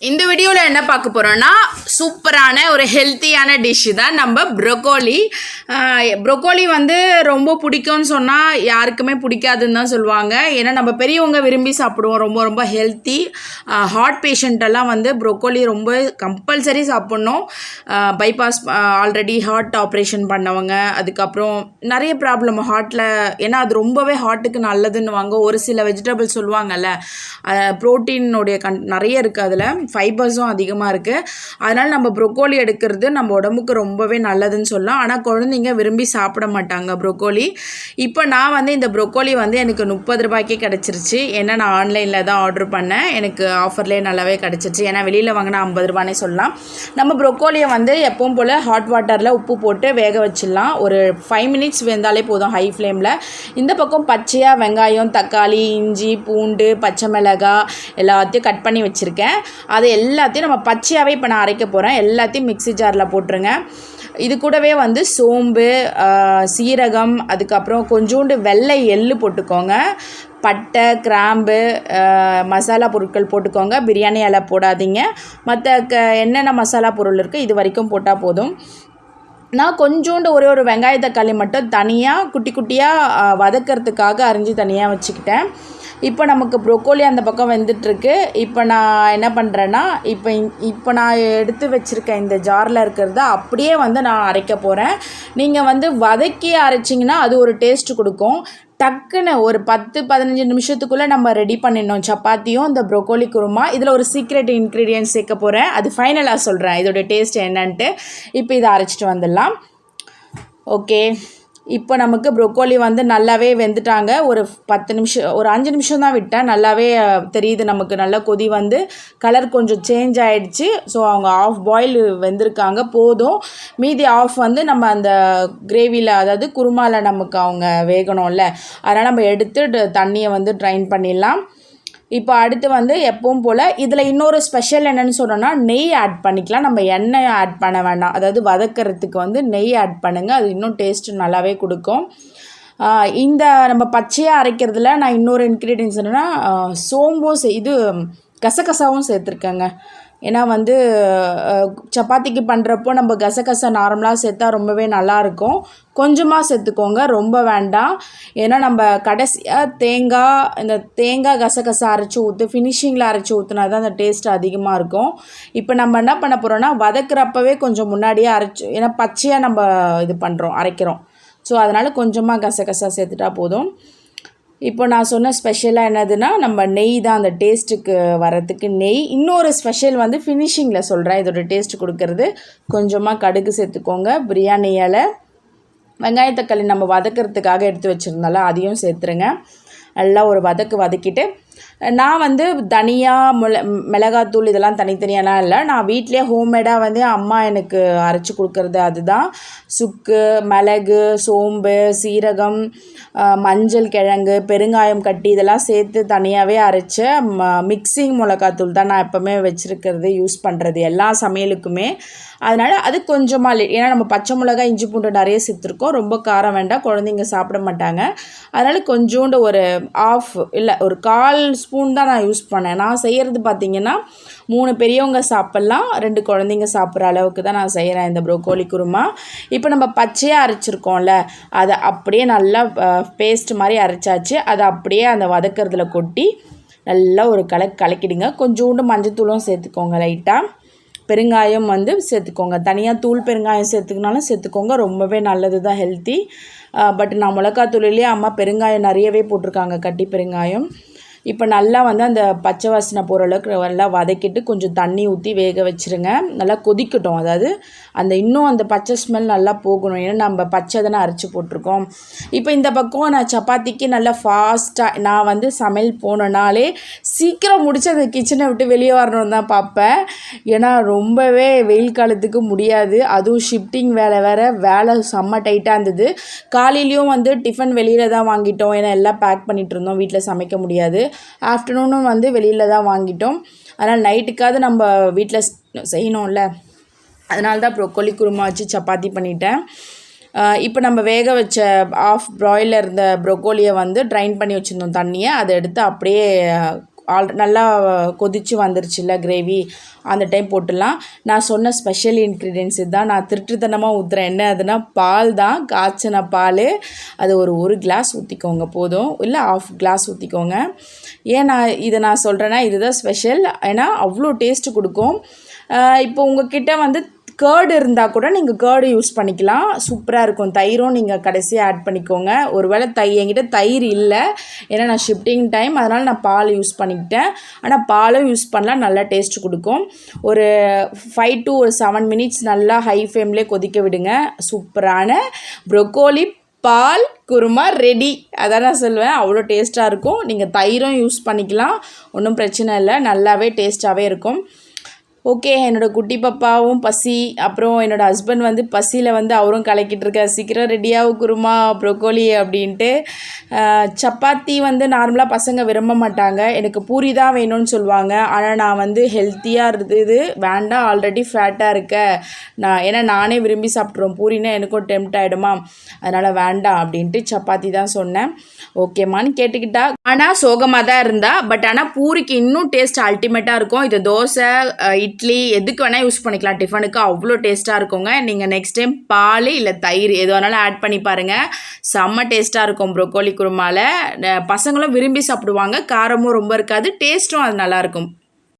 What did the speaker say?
இந்த வீடியோவில் என்ன பார்க்க போகிறோன்னா சூப்பரான ஒரு ஹெல்த்தியான டிஷ்ஷு தான் நம்ம ப்ரொக்கோலி. ப்ரொக்கோலி வந்து ரொம்ப பிடிக்கும்னு சொன்னால் யாருக்குமே பிடிக்காதுன்னு தான் சொல்லுவாங்க. ஏன்னா நம்ம பெரியவங்க விரும்பி சாப்பிடுவோம். ரொம்ப ரொம்ப ஹெல்த்தி. ஹார்ட் பேஷண்ட்டெல்லாம் வந்து ப்ரொக்கோலி ரொம்ப கம்பல்சரி சாப்பிட்ணும். பைபாஸ் ஆல்ரெடி ஹார்ட் ஆப்ரேஷன் பண்ணவங்க, அதுக்கப்புறம் நிறைய ப்ராப்ளம் ஹார்ட்டில், ஏன்னா அது ரொம்பவே ஹார்ட்டுக்கு நல்லதுன்னுவாங்க. ஒரு சில வெஜிடபிள்ஸ் சொல்லுவாங்கல்ல, ப்ரோட்டீனுடைய நிறைய இருக்குது, அதில் ஃபைபர்ஸும் அதிகமாக இருக்குது. அதனால் நம்ம ப்ரொக்கோலி எடுக்கிறது நம்ம உடம்புக்கு ரொம்பவே நல்லதுன்னு சொல்லலாம். ஆனால் குழந்தைங்க விரும்பி சாப்பிட மாட்டாங்க ப்ரொக்கோலி. இப்போ நான் வந்து இந்த ப்ரொக்கோலி வந்து எனக்கு 30 ரூபாய்க்கே கிடச்சிருச்சு. ஏன்னா நான் ஆன்லைனில் தான் ஆர்டர் பண்ணேன். எனக்கு ஆஃபர்லேயே நல்லாவே கிடச்சிருச்சு. ஏன்னா வெளியில் வாங்கினா 50 ரூபானே சொல்லலாம். நம்ம ப்ரொக்கோலியை வந்து எப்பவும் போல் ஹாட் வாட்டரில் உப்பு போட்டு வேக வச்சிடலாம். ஒரு 5 மினிட்ஸ் வெந்தாலே போதும் ஹை ஃப்ளேமில். இந்த பக்கம் பச்சையாக வெங்காயம், தக்காளி, இஞ்சி, பூண்டு, பச்சை மிளகாய் எல்லாத்தையும் கட் பண்ணி வச்சுருக்கேன். அது எல்லாத்தையும் நம்ம பச்சையாகவே இப்போ நான் அரைக்க போகிறேன். எல்லாத்தையும் மிக்ஸி ஜாரில் போட்டுருங்க. இது கூடவே வந்து சோம்பு, சீரகம், அதுக்கப்புறம் கொஞ்சோண்டு வெள்ளை எள்ளு போட்டுக்கோங்க. பட்டை, கிராம்பு, மசாலா பொருட்கள் போட்டுக்கோங்க. பிரியாணி இலை போடாதீங்க. மற்ற என்னென்ன மசாலா பொருள் இருக்குது இது வரைக்கும் போட்டால் போதும். நான் கொஞ்சோண்டு ஒரு வெங்காய தக்காளி மட்டும் தனியாக குட்டி குட்டியாக வதக்கிறதுக்காக அரிஞ்சு தனியாக வச்சுக்கிட்டேன். இப்போ நமக்கு ப்ரொக்கோலி அந்த பக்கம் வெந்துட்டுருக்கு. இப்போ நான் என்ன பண்ணுறேன்னா, இப்போ நான் எடுத்து வச்சுருக்கேன் இந்த ஜாரில் இருக்கிறத அப்படியே வந்து நான் அரைக்க போகிறேன். நீங்கள் வந்து வதக்கி அரைச்சிங்கன்னா அது ஒரு டேஸ்ட்டு கொடுக்கும். டக்குன்னு ஒரு 10-15 நிமிஷத்துக்குள்ளே நம்ம ரெடி பண்ணிடணும் சப்பாத்தியும் இந்த ப்ரொக்கோலி குருமா. இதில் ஒரு சீக்ரெட் இன்க்ரீடியன்ட் சேர்க்க போகிறேன். அது ஃபைனலாக சொல்கிறேன் இதோடைய டேஸ்ட் என்னன்ட்டு. இப்போ இதை அரைச்சிட்டு வந்துடலாம். ஓகே, இப்போ நமக்கு ப்ரொக்கோலி வந்து நல்லாவே வெந்துட்டாங்க. ஒரு 10 நிமிஷம், ஒரு 5 நிமிஷம் தான் விட்டேன். நல்லாவே தெரியுது நமக்கு. நல்லா கொதி வந்து கலர் கொஞ்சம் சேஞ்ச் ஆகிடுச்சு. ஸோ அவங்க ஆஃப் பாயில் வெந்திருக்காங்க, போதும். மீதி ஆஃப் வந்து நம்ம அந்த கிரேவியில், அதாவது குருமாவில் நமக்கு அவங்க வேகணும்ல, அதனால் நம்ம எடுத்து தண்ணியை வந்து ட்ரைன் பண்ணிடலாம். இப்போ அடுத்து வந்து எப்பவும் போல் இதில் இன்னொரு ஸ்பெஷல் என்னென்னு சொன்னோன்னா, நெய் ஆட் பண்ணிக்கலாம். நம்ம எண்ணெய் ஆட் பண்ண வேண்டாம். அதாவது வதக்கிறதுக்கு வந்து நெய் ஆட் பண்ணுங்கள். அது இன்னும் டேஸ்ட்டு நல்லாவே கொடுக்கும். இந்த நம்ம பச்சையாக அரைக்கிறதுல நான் இன்னொரு இன்க்ரீடியன்ஸ் என்னென்னா, சோம்பும் இது கசகசாவும் சேர்த்துருக்கேங்க. ஏன்னா வந்து சப்பாத்திக்கு பண்ணுறப்போ நம்ம கசகசா நார்மலாக சேர்த்தா ரொம்பவே நல்லாயிருக்கும். கொஞ்சமாக சேர்த்துக்கோங்க, ரொம்ப வேண்டாம். ஏன்னா நம்ம கடைசியாக இந்த தேங்காய் கசகசா அரைச்சி ஊற்று, ஃபினிஷிங்கில் அரைச்சி ஊற்றுனா தான் அந்த டேஸ்ட் அதிகமாக இருக்கும். இப்போ நம்ம என்ன பண்ண போகிறோன்னா, வதக்கிறப்பவே கொஞ்சம் முன்னாடியே அரைச்சி, ஏன்னா பச்சையாக நம்ம இது பண்ணுறோம், அரைக்கிறோம். ஸோ அதனால் கொஞ்சமாக கசகசா சேர்த்துட்டா போதும். இப்போ நான் சொன்ன ஸ்பெஷலாக என்னதுன்னா, நம்ம நெய் தான் அந்த டேஸ்ட்டுக்கு வரத்துக்கு நெய். இன்னொரு ஸ்பெஷல் வந்து ஃபினிஷிங்கில் சொல்கிறேன், இதோட டேஸ்ட்டு கொடுக்கறது. கொஞ்சமாக கடுகு சேர்த்துக்கோங்க, பிரியாணி இலை, வெங்காய தக்காளி நம்ம வதக்கிறதுக்காக எடுத்து வச்சுருந்தால அதையும் சேர்த்துருங்க. நல்லா ஒரு வதக்கிட்டு, நான் வந்து தனியா மிளகாத்தூள் இதெல்லாம் தனித்தனியாலாம் இல்லை, நான் வீட்டிலே ஹோம்மேடாக வந்து அம்மா எனக்கு அரைச்சி கொடுக்குறது. அதுதான் சுக்கு, மிளகு, சோம்பு, சீரகம், மஞ்சள் கிழங்கு, பெருங்காயம் கட்டி இதெல்லாம் சேர்த்து தனியாகவே அரைச்ச மிக்சிங் மிளகாத்தூள் தான் நான் எப்போவுமே வச்சுருக்கிறது, யூஸ் பண்ணுறது எல்லா சமையலுக்குமே. அதனால் அது கொஞ்சமாக, ஏன்னா நம்ம பச்சை மிளகாய், இஞ்சி பூண்டு நிறைய சேர்த்துருக்கோம். ரொம்ப காரம் வேண்டாம், குழந்தைங்க சாப்பிட மாட்டாங்க. அதனால் கொஞ்சோண்டு ஒரு ஆஃப் இல்லை ஒரு 1/4 ஸ்பூன் தான் நான் யூஸ் பண்ணேன். நான் செய்கிறது பார்த்திங்கன்னா 3 பெரியவங்க சாப்பிட்லாம், 2 குழந்தைங்க சாப்பிட்ற அளவுக்கு தான் நான் செய்கிறேன் இந்த ப்ரொக்கோலி குருமா. இப்போ நம்ம பச்சையாக அரைச்சிருக்கோம்ல, அதை அப்படியே நல்லா பேஸ்ட் மாதிரி அரைச்சாச்சு. அதை அப்படியே அந்த வதக்கிறதுல கொட்டி நல்லா ஒரு கலக்கிடுங்க. கொஞ்சோண்டு மஞ்சத்தூளும் சேர்த்துக்கோங்க, லைட்டாக பெருங்காயம் வந்து சேர்த்துக்கோங்க. தனியாக தூள் பெருங்காயம் சேர்த்துக்கினாலும் சேர்த்துக்கோங்க, ரொம்பவே நல்லது தான், ஹெல்த்தி. பட் நான் மிளகாத்தூளிலே அம்மா பெருங்காயம் நிறையவே போட்டிருக்காங்க, கட்டி பெருங்காயம். இப்போ நல்லா வந்து அந்த பச்சை வாசனை போகிற அளவுக்கு நல்லா வதக்கிட்டு கொஞ்சம் தண்ணி ஊற்றி வேக வச்சுருங்க. நல்லா கொதிக்கட்டும், அதாவது அந்த இன்னும் அந்த பச்சை ஸ்மெல் நல்லா போகணும். ஏன்னா நம்ம பச்சை தானே அரைச்சி போட்டிருக்கோம். இப்போ இந்த பக்கம் நான் சப்பாத்திக்கு நல்லா ஃபாஸ்ட்டாக நான் வந்து சமையல் போனனாலே சீக்கிரம் முடிச்சு அந்த கிச்சனை விட்டு வெளியே வரணும்னு தான் பார்ப்பேன். ஏன்னா ரொம்பவே வெயில் காலத்துக்கு முடியாது. அதுவும் ஷிஃப்டிங் வேலை செம்ம டைட்டாக இருந்தது. காலையிலையும் வந்து டிஃபன் வெளியில் தான் வாங்கிட்டோம், ஏன்னா எல்லாம் பேக் பண்ணிகிட்டு இருந்தோம், வீட்டில் சமைக்க முடியாது. ஆஃப்டர்நூனும் வந்து வெளியில் தான் வாங்கிட்டோம். அதனால் நைட்டுக்காவது நம்ம வீட்டில் செய்யணும்ல, அதனால தான் ப்ரொக்கோலி குருமா வச்சு சப்பாத்தி பண்ணிட்டேன். இப்போ நம்ம வேக வச்ச ஆஃப் ப்ராயிலர் இந்த ப்ரொக்கோலியை வந்து ட்ரைன் பண்ணி வச்சுருந்தோம் தண்ணியை, அதை எடுத்து அப்படியே நல்லா கொதித்து வந்துருச்சுல்ல கிரேவி, அந்த டைம் போட்டுடலாம். நான் சொன்ன ஸ்பெஷல் இன்க்ரீடியன்ஸ் இதுதான். நான் திருட்டுத்தனமாக ஊற்றுறேன். என்ன அதுனா பால் தான், காய்ச்சின பால். அது ஒரு கிளாஸ் ஊற்றிக்கோங்க போதும், இல்லை 1/2 கிளாஸ் ஊற்றிக்கோங்க. ஏன் நான் சொல்கிறேன்னா இதுதான் ஸ்பெஷல். ஏன்னா அவ்வளோ டேஸ்ட்டு கொடுக்கும். இப்போ உங்ககிட்ட வந்து கேர்டு இருந்தால் கூட நீங்கள் கேர்டு யூஸ் பண்ணிக்கலாம், சூப்பராக இருக்கும். தயிரும் நீங்கள் கடைசியாக ஆட் பண்ணிக்கோங்க. ஒருவேளை என்கிட்ட தயிர் இல்லை, ஏன்னா நான் ஷிஃப்டிங் டைம், அதனால் நான் பால் யூஸ் பண்ணிக்கிட்டேன். ஆனால் பாலும் யூஸ் பண்ணலாம், நல்லா டேஸ்ட் கொடுக்கும். ஒரு 5 to 7 minutes நல்லா ஹை ஃப்ளேம்லேயே கொதிக்க விடுங்க. சூப்பரான ப்ரொக்கோலி பால் குருமா ரெடி. அதான் நான் சொல்லுவேன், அவ்வளோ டேஸ்ட்டாக இருக்கும். நீங்கள் தயிரும் யூஸ் பண்ணிக்கலாம், ஒன்றும் பிரச்சனை இல்லை, நல்லாவே டேஸ்ட்டாகவே இருக்கும். ஓகே, என்னோடய குட்டி பாப்பாவும் பசி, அப்புறம் என்னோடய ஹஸ்பண்ட் வந்து பசியில் வந்து அவரும் கலக்கிட்டு இருக்கார், சீக்கிரம் ரெடியாகும் குருமா ப்ரொக்கோலி அப்படின்ட்டு. சப்பாத்தி வந்து நார்மலாக பசங்க விரும்ப மாட்டாங்க, எனக்கு பூரி தான் வேணும்னு சொல்லுவாங்க. ஆனால் நான் வந்து ஹெல்த்தியாக இருந்தது வேண்டாம், ஆல்ரெடி ஃபேட்டாக இருக்க ஏன்னா நானே விரும்பி சாப்பிட்ருவோம், பூரினா எனக்கும் டெம்ட் ஆகிடுமா, அதனால் வேண்டாம் அப்படின்ட்டு சப்பாத்தி தான் சொன்னேன். ஓகேம்மான்னு கேட்டுக்கிட்டா, ஆனால் சோகமாக தான் இருந்தா. பட் ஆனால் பூரிக்கு இன்னும் டேஸ்ட் அல்டிமேட்டாக இருக்கும். இது தோசை, இட்லி எதுக்கு வேணால் யூஸ் பண்ணிக்கலாம், டிஃபனுக்கு அவ்வளோ டேஸ்ட்டாக இருக்குங்க. நீங்கள் நெக்ஸ்ட் டைம் பால் இல்லை தயிர் எது வேணாலும் ஆட் பண்ணி பாருங்கள், செம்ம டேஸ்ட்டாக இருக்கும் ப்ரொக்கோலி குருமாவில். பசங்களும் விரும்பி சாப்பிடுவாங்க, காரமும் ரொம்ப இருக்காது, டேஸ்ட்டும் அது நல்லாயிருக்கும்.